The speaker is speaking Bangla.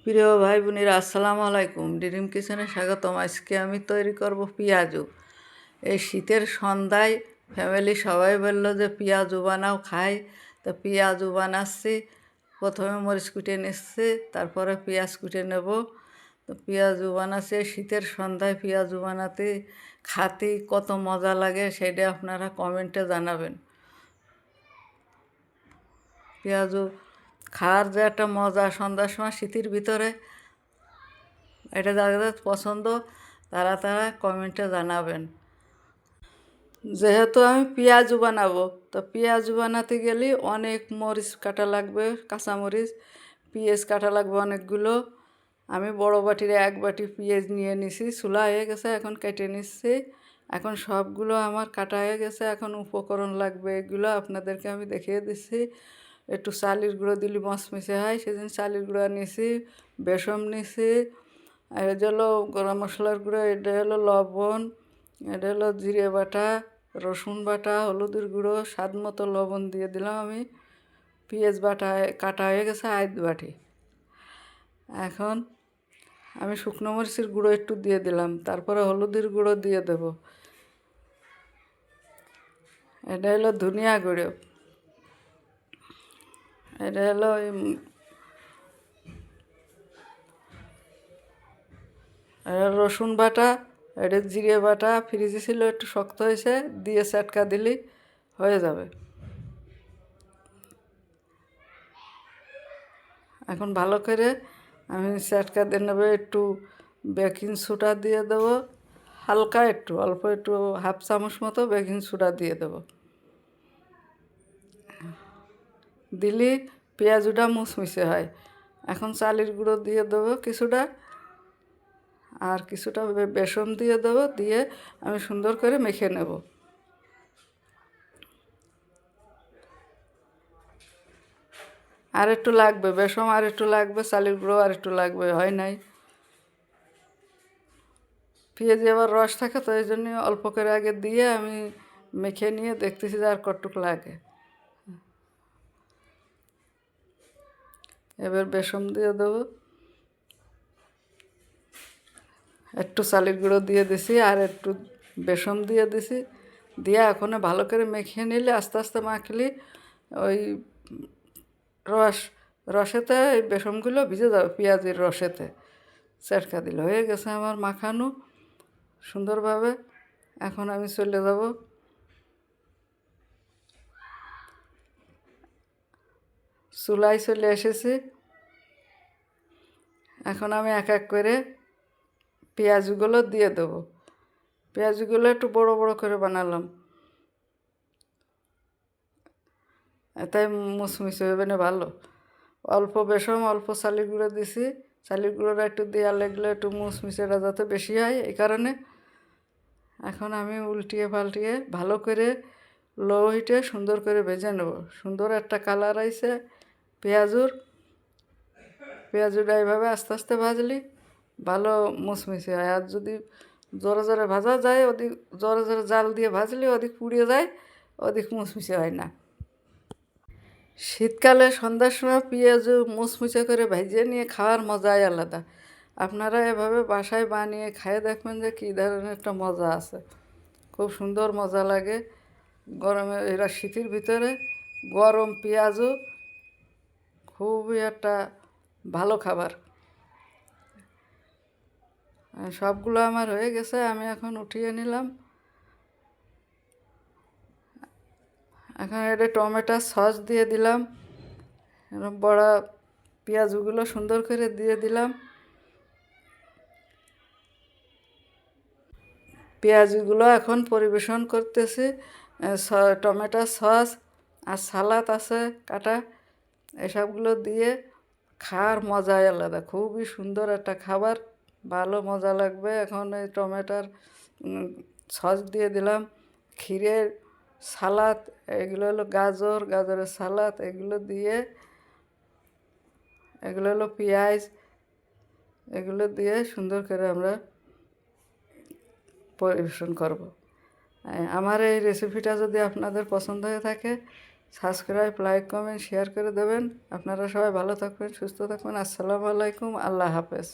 প্রিয় ভাই বোনেরা, আসসালামু আলাইকুম। ড্রিম কিচেনে স্বাগতম। আজকে আমি তৈরি করব পেঁয়াজু। এই শীতের সন্ধ্যায় ফ্যামিলি সবাই বলল যে পেঁয়াজু বানাও, খাই। তো পেঁয়াজু বানাচ্ছি। প্রথমে মরিচ কুটে নিচ্ছি, তারপরে পেঁয়াজ কুটে নেব। তো পেঁয়াজু বানাচ্ছি। শীতের সন্ধ্যায় পেঁয়াজু বানাতে খাতে কত মজা লাগে সেটা আপনারা কমেন্টে জানাবেন। পেঁয়াজু খাওয়ার যে একটা মজা সন্ধ্যার সময় শীতের ভিতরে, এটা যাদের পছন্দ তারা কমেন্টে জানাবেন। যেহেতু আমি পেঁয়াজু বানাবো, তো পেঁয়াজু বানাতে গেলে অনেক মরিচ কাটা লাগবে, কাঁচামরিচ, পেঁয়াজ কাটা লাগবে অনেকগুলো। আমি বড় বাটির এক বাটি পেঁয়াজ নিয়ে নিছি, চুলা হয়ে গেছে, এখন কেটে নিচ্ছি। এখন সবগুলো আমার কাটা হয়ে গেছে। এখন উপকরণ লাগবে এগুলো আপনাদেরকে আমি দেখিয়ে দিচ্ছি। একটু চালের গুঁড়ো দিলে মচমচে হয়, সেদিন চালের গুঁড়ো নিছি, বেসন নিছি, আর এটা হলো গরম মশলার গুঁড়ো, এটা হলো লবণ, এটা হলো জিরে বাটা, রসুন বাটা, হলুদের গুঁড়ো, স্বাদ মতো লবণ দিয়ে দিলাম আমি। পেঁয়াজ বাটা কাটা হয়ে গেছে আধ বাটি। এখন আমি শুকনো মরিচের গুঁড়ো একটু দিয়ে দিলাম, তারপরে হলুদের গুঁড়ো দিয়ে দেব। এটা হলো ধনিয়া গুঁড়ো, এটা হলো রসুন বাটা, এটা জিরে বাটা, ফ্রিজে ছিল একটু শক্ত হয়েছে, দিয়ে চটকা দিলেই হয়ে যাবে। এখন ভালো করে আমি চটকা দিয়ে নেবো। একটু বেকিং সোডা দিয়ে দেবো, হালকা একটু, অল্প একটু, হাফ চামচ মতো বেকিং সোডা দিয়ে দেবো। দিলে পেঁয়াজুটা মুচমুচে হয়। এখন চালের গুঁড়ো দিয়ে দেবো কিছুটা, আর কিছুটা বেসন দিয়ে দেবো, দিয়ে আমি সুন্দর করে মেখে নেব। আর একটু লাগবে বেসন, আর একটু লাগবে চালের গুঁড়ো, আর একটু লাগবে, হয় নাই। পেঁয়াজে আবার রস থাকে, তো এই জন্য অল্প করে আগে দিয়ে আমি মেখে নিয়ে দেখতেছি যে আর কতটুক লাগে। এবার বেসন দিয়ে দেবো, একটু চালের গুঁড়ো দিয়ে দিছি, আর একটু বেসন দিয়ে দিছি, দিয়ে এখন ভালো করে মেখে নিলে, আস্তে আস্তে মাখলে ওই রসেতে এই বেসনগুলো ভিজে যাবে, পেঁয়াজের রসেতে চটকা দিলে হয়ে গেছে আমার মাখানো সুন্দরভাবে। এখন আমি চলে যাব চুলায়, চলে এসেছি। এখন আমি এক এক করে পেঁয়াজগুলো দিয়ে দেবো। পেঁয়াজগুলো একটু বড় বড় করে বানালাম, তাই মুচমুচে হবে না ভালো। অল্প বেসন, অল্প চালের গুঁড়ো দিছি, চালের গুঁড়োটা একটু দেওয়া লাগলে একটু মুচমুচেটা যাতে বেশি হয়, এই কারণে। এখন আমি উল্টিয়ে পাল্টিয়ে ভালো করে লো হিটে সুন্দর করে ভেজে নেব। সুন্দর একটা কালার আইছে পেঁয়াজুটা এইভাবে আস্তে আস্তে ভাজলি ভালো মুচমুচে হয়। আর যদি জোরে জোরে ভাজা যায়, ওদিক জোরে জোরে জাল দিয়ে ভাজলে ওদিক পুড়িয়ে যায়, ওদিক মুচমুচে হয় না। শীতকালে সন্ধ্যার সময় পেঁয়াজ মুচমুচে করে ভেজে নিয়ে খাওয়ার মজাই আলাদা। আপনারা এভাবে বাসায় বানিয়ে খাইয়ে দেখবেন যে কী ধরনের একটা মজা আছে। খুব সুন্দর মজা লাগে। গরমে এরা শীতের ভিতরে গরম পেঁয়াজও খুবই একটা ভালো খাবার। সবগুলো আমার হয়ে গেছে, আমি এখন উঠিয়ে নিলাম। এখন এটা টমেটো সস দিয়ে দিলাম, এরকম বড় পেঁয়াজগুলো সুন্দর করে দিয়ে দিলাম। পেঁয়াজগুলো এখন পরিবেশন করতেছি। টমেটো সস আর সালাদ আছে কাটা, এসবগুলো দিয়ে খাওয়ার মজাই আলাদা। খুবই সুন্দর একটা খাবার, ভালো মজা লাগবে। এখন এই টমেটোর সস দিয়ে দিলাম, ক্ষীরের সালাদ, এগুলো হলো গাজরের সালাদ, এগুলো দিয়ে, এগুলো হলো পেঁয়াজ, এগুলো দিয়ে সুন্দর করে আমরা পরিবেশন করব। আমার এই রেসিপিটা যদি আপনাদের পছন্দ হয়ে থাকে, সাবস্ক্রাইব, লাইক, কমেন্ট, শেয়ার করে দেবেন। আপনারা সবাই ভালো থাকবেন, সুস্থ থাকবেন। আসসালামু আলাইকুম, আল্লাহ হাফেজ।